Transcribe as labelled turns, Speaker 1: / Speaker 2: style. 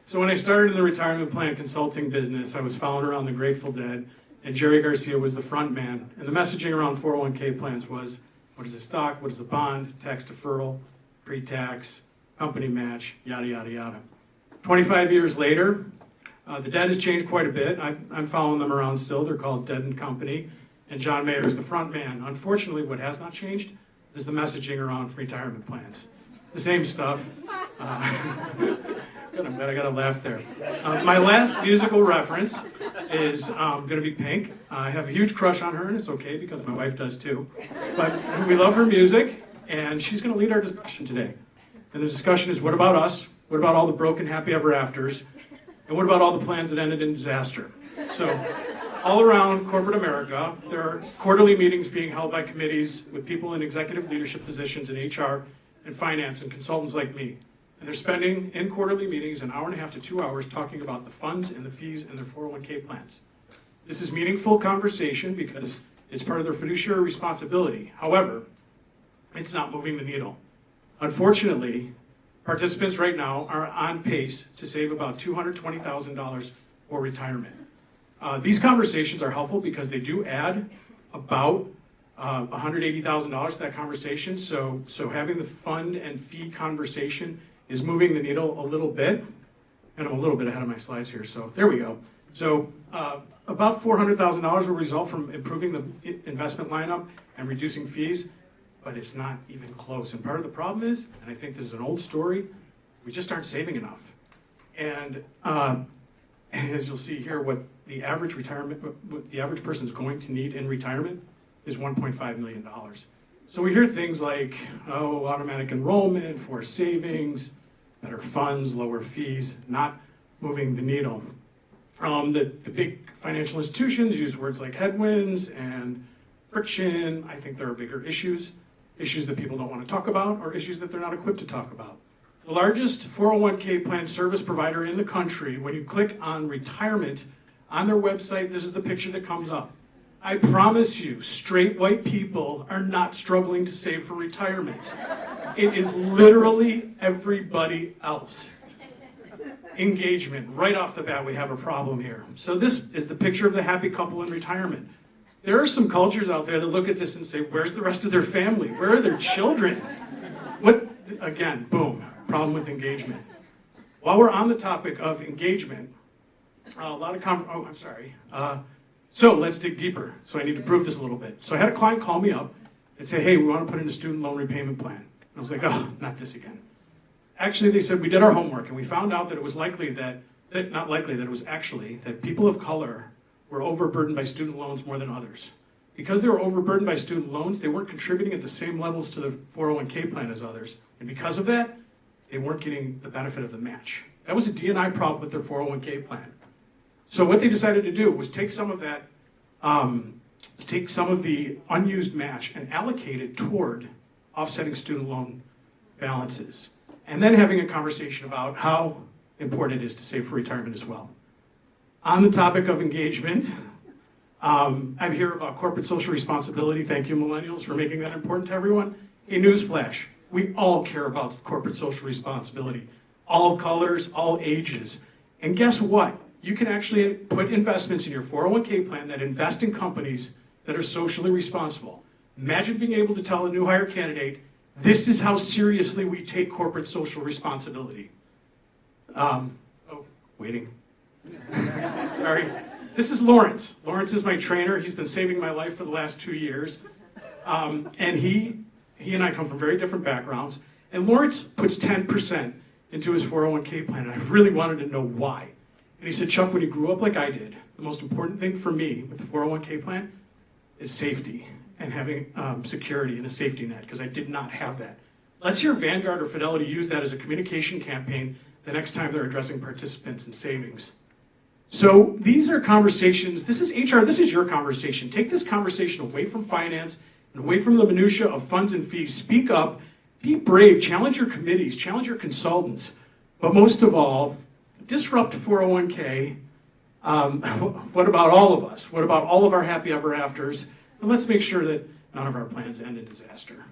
Speaker 1: So when I started in the retirement plan consulting business, I was following around the Grateful Dead, and Jerry Garcia was the front man. And the messaging around 401k plans was, what is a stock, what is a bond, tax deferral, pre-tax, company match, yada, yada, yada. 25 years later, the Dead has changed quite a bit. I'm following them around still. They're called Dead and Company, and John Mayer is the front man. Unfortunately, what has not changed is the messaging around retirement plans. The same stuff. I bet I got to laugh there. My last musical reference is going to be Pink. I have a huge crush on her, and it's okay because my wife does too. But we love her music, and she's going to lead our discussion today. And the discussion is, what about us? What about all the broken happy ever afters? And what about all the plans that ended in disaster? So all around corporate America, there are quarterly meetings being held by committees with people in executive leadership positions in HR and finance and consultants like me. And they're spending in quarterly meetings an hour and a half to 2 hours talking about the funds and the fees in their 401k plans. This is meaningful conversation because it's part of their fiduciary responsibility. However, it's not moving the needle. Unfortunately, participants right now are on pace to save about $220,000 for retirement. These conversations are helpful because they do add about $180,000 to that conversation. So having the fund and fee conversation is moving the needle a little bit. And I'm a little bit ahead of my slides here, so there we go. So about $400,000 will result from improving the investment lineup and reducing fees, but it's not even close. And part of the problem is, and I think this is an old story, we just aren't saving enough. And as you'll see here, what the average person is going to need in retirement is $1.5 million. So we hear things like, oh, automatic enrollment, forced savings, better funds, lower fees, not moving the needle. The big financial institutions use words like headwinds and friction. I think there are bigger issues that people don't want to talk about, or issues that they're not equipped to talk about. The largest 401k plan service provider in the country, when you click on retirement on their website, this is the picture that comes up. I promise you, straight white people are not struggling to save for retirement. It is literally everybody else. Engagement. Right off the bat, we have a problem here. So this is the picture of the happy couple in retirement. There are some cultures out there that look at this and say, where's the rest of their family? Where are their children? Again, boom, problem with engagement. While we're on the topic of engagement, so let's dig deeper. So I need to prove this a little bit. So I had a client call me up and say, hey, we want to put in a student loan repayment plan. And I was like, oh, not this again. Actually, they said, we did our homework and we found out that it was that people of color were overburdened by student loans more than others. Because they were overburdened by student loans, they weren't contributing at the same levels to the 401k plan as others. And because of that, they weren't getting the benefit of the match. That was a D&I problem with their 401k plan. So what they decided to do was take some of that, take some of the unused match and allocate it toward offsetting student loan balances. And then having a conversation about how important it is to save for retirement as well. On the topic of engagement, I hear about corporate social responsibility. Thank you, millennials, for making that important to everyone. A newsflash, we all care about corporate social responsibility. All colors, all ages. And guess what? You can actually put investments in your 401k plan that invest in companies that are socially responsible. Imagine being able to tell a new hire candidate, this is how seriously we take corporate social responsibility. Waiting. Sorry. This is Lawrence. Lawrence is my trainer. He's been saving my life for the last 2 years. And he and I come from very different backgrounds. And Lawrence puts 10% into his 401k plan. And I really wanted to know why. And he said, Chuck, when you grew up like I did, the most important thing for me with the 401k plan is safety and having security and a safety net, because I did not have that. Let's hear Vanguard or Fidelity use that as a communication campaign the next time they're addressing participants and savings. So these are conversations. This is HR. This is your conversation. Take this conversation away from finance and away from the minutia of funds and fees. Speak up. Be brave. Challenge your committees. Challenge your consultants. But most of all, disrupt 401k. What about all of us? What about all of our happy ever afters? And let's make sure that none of our plans end in disaster.